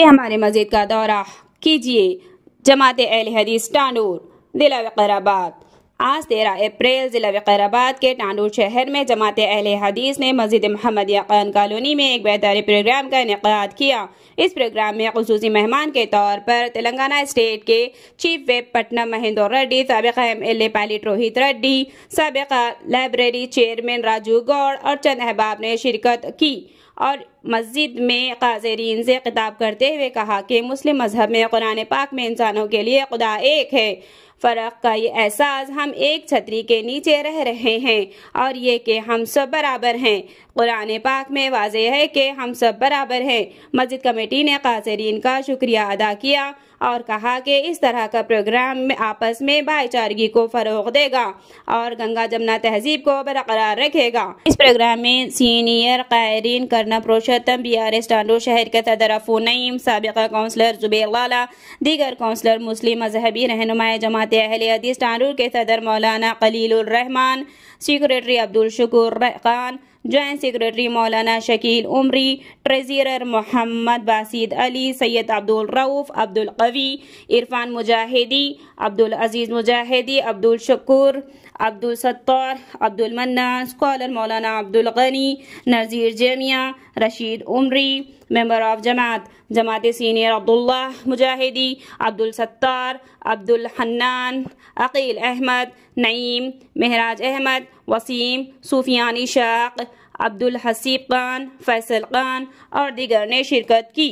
हमारे मस्जिद का दौरा कीजिए। जमात अहले हदीस टांडूर, जिला विकाराबाद। आज 13 अप्रैल जिला विकाराबाद के टांडूर शहर में जमात अहले हदीस ने मस्जिद मोहम्मदिया खान कॉलोनी में एक बेहतरीन प्रोग्राम का इनेकाद किया। इस प्रोग्राम में खुसूसी मेहमान के तौर पर तेलंगाना स्टेट के चीफ व्हिप पटनम महेंद्र रेड्डी, साबिका MLA पायलट रोहित रेड्डी, साबिका लाइब्रेरी चेयरमैन राजू गौड़ और चंद अहबाब ने शिरकत की और मस्जिद में काज़रीन से खिताब करते हुए कहा कि मुस्लिम मजहब में कुरान पाक में इंसानों के लिए खुदा एक है। फ़र्क का ये एहसास हम एक छतरी के नीचे रह रहे हैं और ये कि हम सब बराबर हैं। कुरान पाक में वाज़ेह है कि हम सब बराबर हैं। मस्जिद कमेटी ने काज़रीन का शुक्रिया अदा किया और कहा कि इस तरह का प्रोग्राम में आपस में भाईचारगी को फरोग देगा और गंगा जमुना तहजीब को बरकरार रखेगा। इस प्रोग्राम में सीनियर कायरीन करना प्रोशतम BRS टांडूर शहर के सदर अफू नईम, साबिका काउंसलर जुबैर लाला, दीगर काउंसलर, मुस्लिम मजहबी रहनुमाए जमात अहले हदीस टांडूर के सदर Maulana Khalilur Rahman, secretary Abdul Shukur Khan, joint secretary Maulana Shakeel Umri, treasurer Mohammed Basid Ali, Syed Abdul Rauf, Abdul Qavi, Irfan Mujahidi, Abdul Aziz Mujahidi, Abdul Shakoor, Abdul Sattar, Abdul Manna, scholar Maulana Abdul Ghani, Nazeer Jamia, Rasheed Umri, member of Jamaat senior Abdullah Mujahidi, Abdul Sattar, Abdul Hannan, Aqeel Ahmed, Naeem, Mehraj Ahmed, Waseem, Sufiyani शाक, अब्दुल हसीब खान, फैसल खान और दीगर ने शिरकत की।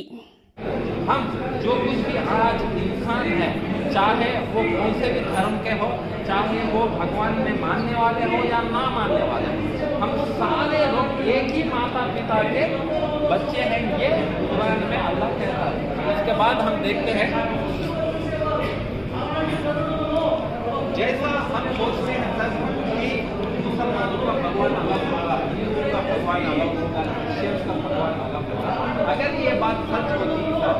हम जो कुछ भी आज इंसान है, चाहे वो कौन से भी धर्म के हो, चाहे वो भगवान में मानने वाले हो या ना मानने वाले हो, हम सारे लोग एक ही माता पिता के बच्चे हैं। ये कुरान में अल्लाह कहता है। इसके बाद हम देखते हैं, जैसा हम सोचते हैं सर कि मुसलमानों का भगवान अलग होगा, हिंदुओं का भगवान अलग होगा, क्रिश्चियंस का भगवान अलग होगा। अगर ये बात सच होती है सर,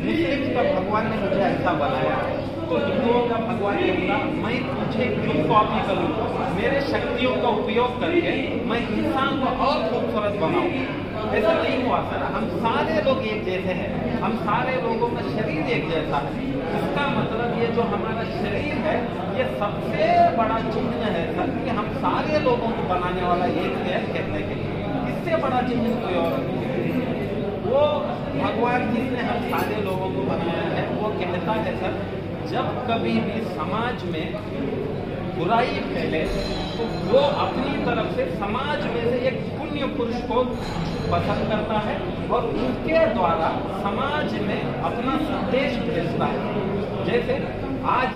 मुस्लिम का भगवान ने मुझे ऐसा बनाया तो हिंदुओं का भगवान कहूँगा मैं तुझे क्यों कॉपी करूँ, मेरे शक्तियों का उपयोग करके मैं इंसान को और खूबसूरत बनाऊँ। ऐसा नहीं हुआ सर। हम सारे लोग एक जैसे हैं, हम सारे लोगों का शरीर एक जैसा है। इसका मतलब ये जो हमारा शरीर है ये सबसे बड़ा चिन्ह है सर कि हम सारे लोगों को बनाने वाला एक है कहने के लिए। इससे बड़ा चिन्ह कोई और नहीं। वो भगवान जिसने हम सारे लोगों को बनाया है वो कहता है सर, जब कभी भी समाज में बुराई फैले तो वो अपनी तरफ से समाज में से एक पुण्य पुरुष को पसंद करता है और उनके द्वारा समाज में अपना संदेश भेजता है। जैसे आज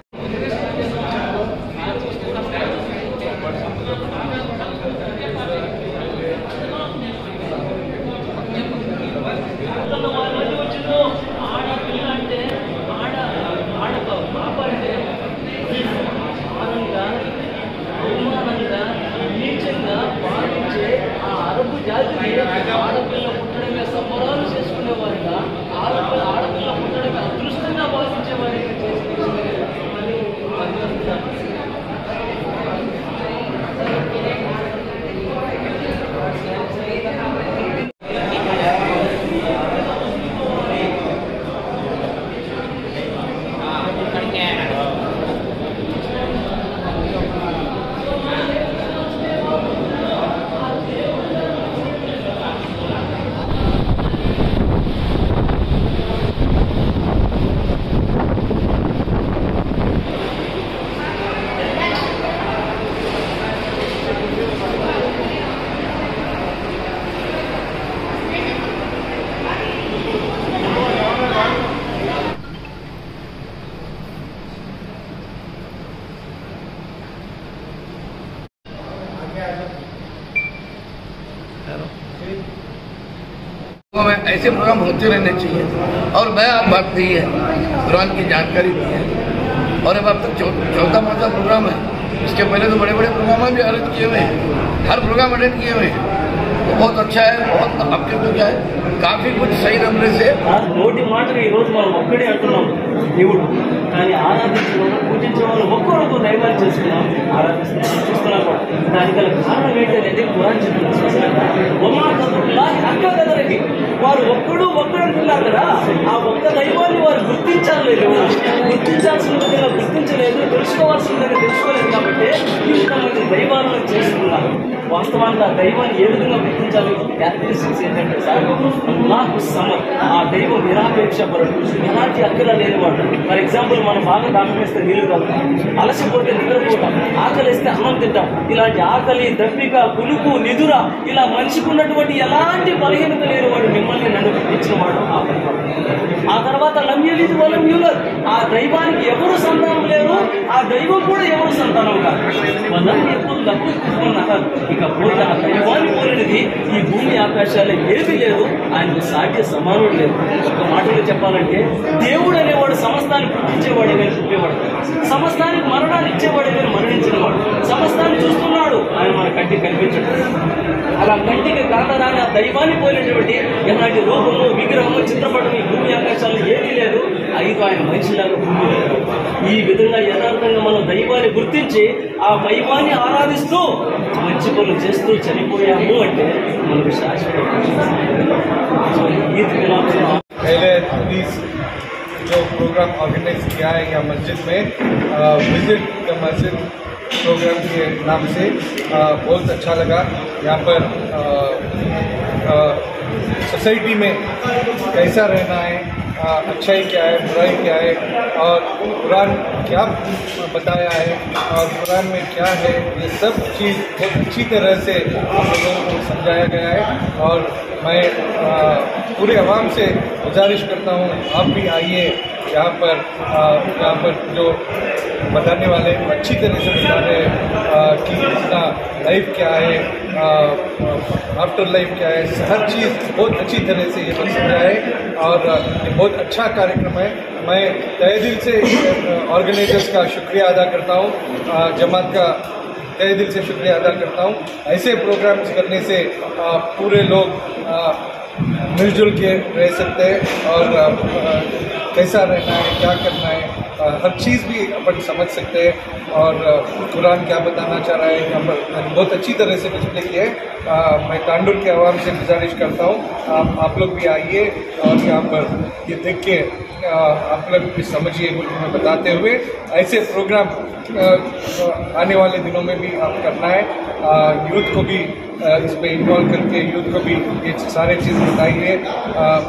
ऐसे प्रोग्राम होते रहने चाहिए और मैं आप बात नहीं है, कुरान की जानकारी दी है और अब तक चौथा पाँचवा प्रोग्राम है। इसके पहले तो बड़े बड़े प्रोग्राम भी अरेंज किए हुए हैं, हर प्रोग्राम अटेंड किए हुए हैं। तो बहुत अच्छा है, बहुत आपके तो क्या है काफ़ी कुछ सही नंबरे से నోటి మాటలు ఈ రోజు మనం ఒక్కడే అంటున్నాం దేవుడు, కానీ ఆరాధించే వాళ్ళు పూజించే వాళ్ళు ఒక్కరొక దైవాలు చేసుకున్నాం, ఆరాధిస్తున్నాం, చూస్తున్నాం కూడా. దానికి గల కారణం ఏంటంటే ఖురాన్ చెప్తుంది వారు ఒక్కడు అంటున్నారు కదా, ఆ ఒక్క దైవాన్ని వారు గుర్తించలేదు, గుర్తించాల్సిన విధంగా గుర్తించలేదు, తెలుసుకోవాల్సిన విధంగా తెలుసుకోలేదు కాబట్టి ఇంతమంది దైవాలను చేస్తున్నారు. వాస్తవానికి ఆ దైవాన్ని ఏ విధంగా గుర్తించాలి? క్యారెక్టరిస్టిక్స్ ఏంటంటే సార్, నాకు ఆ దైవం నిరాపేక్షపరుడు, ఎలాంటి అక్కర లేనివాడు. ఫర్ ఎగ్జాంపుల్ మనం బాగా దాహం వేస్తే నీళ్లు తాగుతాం, అలసిపోతే నిద్రపోతాం, ఆకలి వేస్తే అన్నం తింటాం. ఇలాంటి ఆకలి, దప్పిక, కులుకు, నిదుర ఇలా మనిషికి ఉన్నటువంటి ఎలాంటి బలహీనత లేని వాడు మిమ్మల్ని నన్ను గుర్తించిన వాడు ఆ పరిపాలన. ఆ తర్వాత లమ్యూలిది వలమ్యూలర్, ఆ దైవానికి ఎవరు సంతానం లేరు, ఆ దైవం కూడా ఎవరు సంతానం కాదు. మనం ఎప్పుడు డబ్బు తీసుకున్నారు. ఇకపోతే ఆ దైవాన్ని పోలినది ఈ భూమి ఆకాశాల్లో ఏమీ లేదు, ఆయనకు సాధ్య సమానుడు లేదు. ఒక మాటలో చెప్పాలంటే దేవుడు అనేవాడు సమస్తాన్ని పుట్టించేవాడే కానీ పుట్టేవాడు, సమస్తానికి మరణాన్ని ఇచ్చేవాడే కానీ మరణించిన వాడు, సమస్తాన్ని చూస్తున్నాడు, ఆయన మన కంటికి కనిపించడు. అలా కంటికి కాంతరాని ఆ దైవాన్ని పోలినటువంటి ఎలాంటి రూపము, విగ్రహము, చిత్రపటం ఈ భూమి ఆకాశాల్లో ఏమీ లేదు. ఐదు ఆయన మనిషిలాగా భూమి లేదు. ఈ విధంగా యథార్థంగా మనం దైవాన్ని గుర్తించి ఆ దైవాన్ని ఆరాధిస్తూ మంచి పనులు చేస్తూ చనిపోయాము అంటే మనకు శాశ్వత पहले जो प्रोग्राम ऑर्गेनाइज किया है यहाँ मस्जिद में विजिट द मस्जिद प्रोग्राम के नाम से बहुत अच्छा लगा। यहाँ पर सोसाइटी में कैसा रहना है, अच्छाई क्या है, बुराई क्या है और कुरान क्या बताया है और कुरान में क्या है, ये सब चीज़ बहुत अच्छी तरह से हम लोगों को समझाया गया है। और मैं पूरे अवाम से गुजारिश करता हूँ आप भी आइए यहाँ पर जो बताने वाले अच्छी तरह से बता रहे हैं कि इसका लाइफ क्या है, आफ्टर लाइफ क्या है, हर चीज़ बहुत अच्छी तरह से ये लोग समझाए और ये बहुत अच्छा कार्यक्रम है। मैं तहे दिल से ऑर्गेनाइजर्स का शुक्रिया अदा करता हूँ, जमात का तहे दिल से शुक्रिया अदा करता हूँ। ऐसे प्रोग्राम्स करने से पूरे लोग मिलजुल के रह सकते हैं और कैसा रहना है, क्या करना है, हर चीज़ भी अपन समझ सकते हैं और कुरान क्या बताना चाह रहा है यहाँ पर बहुत अच्छी तरह से डिस्प्ले किया है। मैं तांडुर के आवाम से गुजारिश करता हूँ आप लोग भी आइए और यहाँ पर ये देख के आप लोग भी समझिए मैं बताते हुए ऐसे प्रोग्राम आने वाले दिनों में भी आप करना है। यूथ को भी इस पर इन्वॉल्व करके यूथ को भी ये सारे चीज़ बताइए।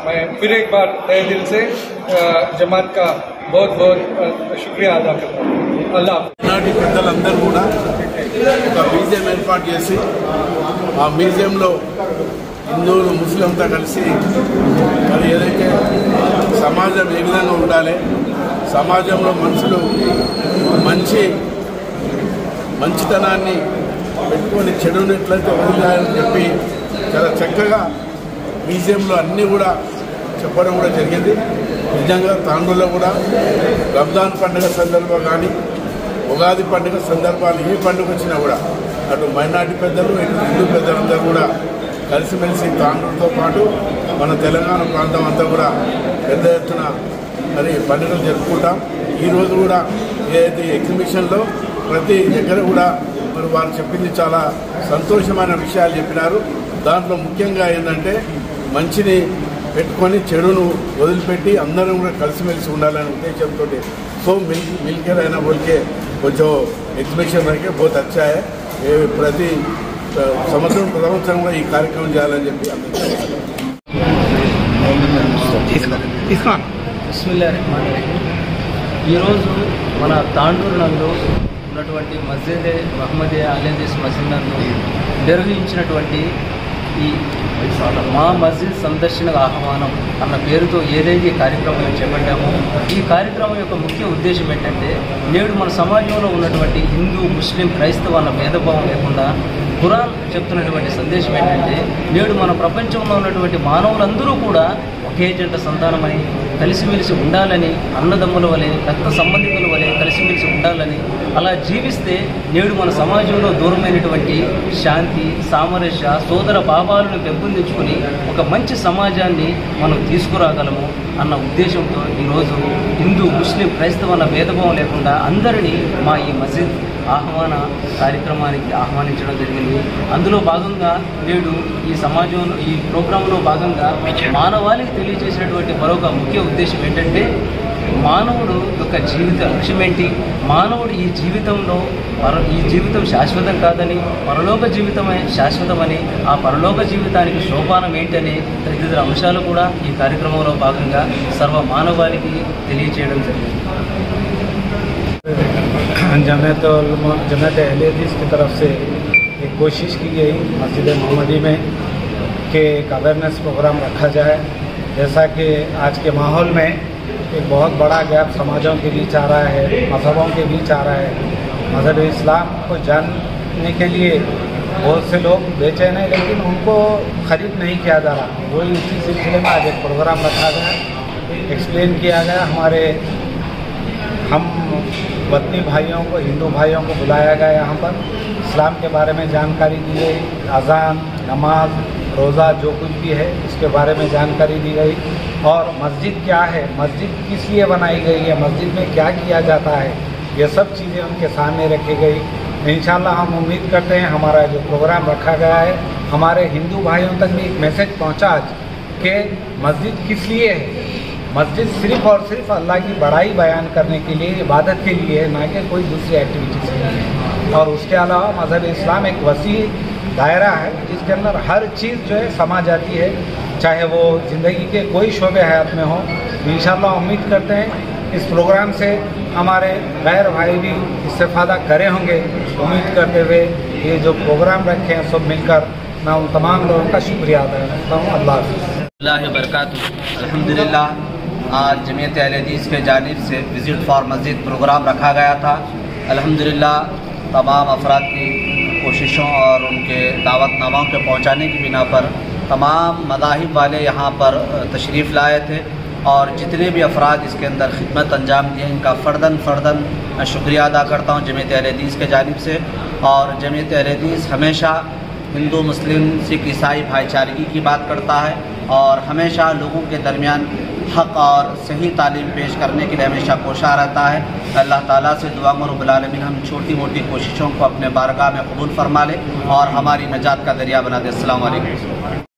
मैं फिर एक बार तहे दिल से जमात का बहुत बहुत शुक्रिया अदा करता हूँ। अल्लाह నాటి పెద్దలందరూ కూడా ఒక మ్యూజియం ఏర్పాటు చేసి ఆ మ్యూజియంలో హిందువులు ముస్లింతో కలిసి మరి ఏదైతే సమాజం ఏ విధంగా ఉండాలి, సమాజంలో మనుషులు మంచితనాన్ని పెట్టుకొని చెడుని ఎట్లయితే వదిలేయాలని చెప్పి చాలా చక్కగా మ్యూజియంలో అన్నీ కూడా చెప్పడం కూడా జరిగింది. నిజంగా తాండూరులో కూడా రంజాన్ పండుగ సందర్భంగా కానీ ఉగాది పండుగ సందర్భాలు ఏ పండుగ వచ్చినా కూడా అటు మైనార్టీ పెద్దలు ఇటు హిందూ పెద్దలందరూ కూడా కలిసిమెలిసి తాండూరుతో పాటు మన తెలంగాణ ప్రాంతం అంతా కూడా పెద్ద ఎత్తున మరి పండుగలు జరుపుకుంటాం. ఈరోజు కూడా ఏదైతే ఎగ్జిబిషన్లో ప్రతి దగ్గర కూడా మరి వారు చెప్పింది చాలా సంతోషమైన విషయాలు చెప్పినారు. దాంట్లో ముఖ్యంగా ఏంటంటే మంచిని పెట్టుకొని చెడును వదిలిపెట్టి అందరం కూడా కలిసిమెలిసి ఉండాలనే ఉద్దేశంతో సో మిల్కే रहना बोल के वो जो एग्जीबिशन रखे बहुत अच्छा है। ये ప్రతి సంవత్సరం కూడా ఈ కార్యక్రమం చేయాలని చెప్పి బిస్మిల్లాహిర్రహమానిర్రహీం. ఈరోజు మన తాండూరు నందు ఉన్నటువంటి మస్జిద్ మహమ్మదీయ అల్-హదీస్ మస్జిద్ నందు నిర్వహించినటువంటి ఈ మా మస్జిద్ సందర్శన ఆహ్వానం అన్న పేరుతో ఏదైతే ఈ కార్యక్రమం చేపట్టామో ఈ కార్యక్రమం యొక్క ముఖ్య ఉద్దేశం ఏంటంటే నేడు మన సమాజంలో ఉన్నటువంటి హిందూ ముస్లిం క్రైస్తవ అన్న భేదభావం లేకుండా ఖురాన్ చెప్తున్నటువంటి సందేశం ఏంటంటే నేడు మన ప్రపంచంలో ఉన్నటువంటి మానవులందరూ కూడా ఒకే జంట సంతానమని కలిసిమెలిసి ఉండాలని, అన్నదమ్ముల వలె రక్త సంబంధికుల వలె కలిసిమెలిసి ఉండాలని, అలా జీవిస్తే నేడు మన సమాజంలో దూరమైనటువంటి శాంతి, సామరస్య, సోదర భావాలను పెంపొందించుకుని ఒక మంచి సమాజాన్ని మనం తీసుకురాగలము అన్న ఉద్దేశంతో ఈరోజు హిందూ ముస్లిం క్రైస్తవ అన్న భేదభావం లేకుండా అందరినీ మా ఈ మస్జిద్ ఆహ్వాన కార్యక్రమానికి ఆహ్వానించడం జరిగింది. అందులో భాగంగా నేడు ఈ సమాజంలో ఈ ప్రోగ్రాంలో భాగంగా మానవాళికి తెలియజేసినటువంటి మరొక ముఖ్య ఉద్దేశం ఏంటంటే మానవుడు యొక్క జీవిత లక్ష్యం ఏంటి, మానవుడు ఈ జీవితం శాశ్వతం కాదని, పరలోక జీవితమే శాశ్వతమని, ఆ పరలోక జీవితానికి సోపానం ఏంటని తదితర అంశాలు కూడా ఈ కార్యక్రమంలో భాగంగా సర్వ మానవాళికి తెలియజేయడం జరిగింది. जमात अहले हदीस की तरफ से एक कोशिश की गई मस्जिद मोहम्मदी में कि एक अवेयरनेस प्रोग्राम रखा जाए। जैसा कि आज के माहौल में एक बहुत बड़ा गैप समाजों के बीच आ रहा है, मज़हबों के बीच आ रहा है। मज़हब इस्लाम को जानने के लिए बहुत से लोग बेचैन हैं, लेकिन उनको ख़रीद नहीं किया जा रहा। वही इसी सिलसिले में आज एक प्रोग्राम रखा गया, एक्सप्लेन किया गया। हमारे हम वतनी भाइयों को, हिंदू भाइयों को बुलाया गया यहाँ पर, इस्लाम के बारे में जानकारी दी गई, अज़ान, नमाज, रोज़ा जो कुछ भी है इसके बारे में जानकारी दी गई, और मस्जिद क्या है, मस्जिद किस लिए बनाई गई है, मस्जिद में क्या किया जाता है, ये सब चीज़ें उनके सामने रखी गई। इंशाल्लाह हम उम्मीद करते हैं हमारा जो प्रोग्राम रखा गया है हमारे हिंदू भाइयों तक भी एक मैसेज पहुँचा कि मस्जिद किस लिए है। मस्जिद सिर्फ़ और सिर्फ अल्लाह की बड़ाई बयान करने के लिए, इबादत के लिए है, ना कि कोई दूसरी एक्टिविटी से है। और उसके अलावा मज़हब इस्लाम एक वसी दायरा है जिसके अंदर हर चीज़ जो है समा जाती है, चाहे वो ज़िंदगी के कोई शोबे हयात में हो। इंशाअल्लाह उम्मीद करते हैं इस प्रोग्राम से हमारे गैर भाई भी इस्तेफ़ादा करे होंगे। उम्मीद करते हुए ये जो प्रोग्राम रखे हैं सब मिलकर मैं उन तमाम लोगों का शुक्रिया अदा करता हूँ। अल्लाह बरकातहू। अल्हम्दुलिल्लाह आज जमीयत अहले हदीस के जानिब से विज़िट फॉर मस्जिद प्रोग्राम रखा गया था। अल्हम्दुलिल्लाह तमाम अफराद की कोशिशों और उनके दावतनामाओं के पहुँचाने की बिना पर तमाम मज़ाहिब वाले यहाँ पर तशरीफ़ लाए थे, और जितने भी अफराद इसके अंदर खिदमत अंजाम दिए इनका फ़र्दन मैं शुक्रिया अदा करता हूँ जमीयत अहले हदीस के जानिब से। और जमीयत अहले हदीस हमेशा हिंदू, मुस्लिम, सिख, ईसाई भाईचारगी की बात करता है और हमेशा लोगों के दरमियान हक़ और सही तालीम पेश करने के लिए हमेशा कोशा रहता है। अल्लाह ताला से दुआ में रब्बुल आलमीन हम छोटी मोटी कोशिशों को अपने बारगाह में कबूल फरमा ले और हमारी नजात का ज़रिया बना दे। अस्सलाम वालेकुम।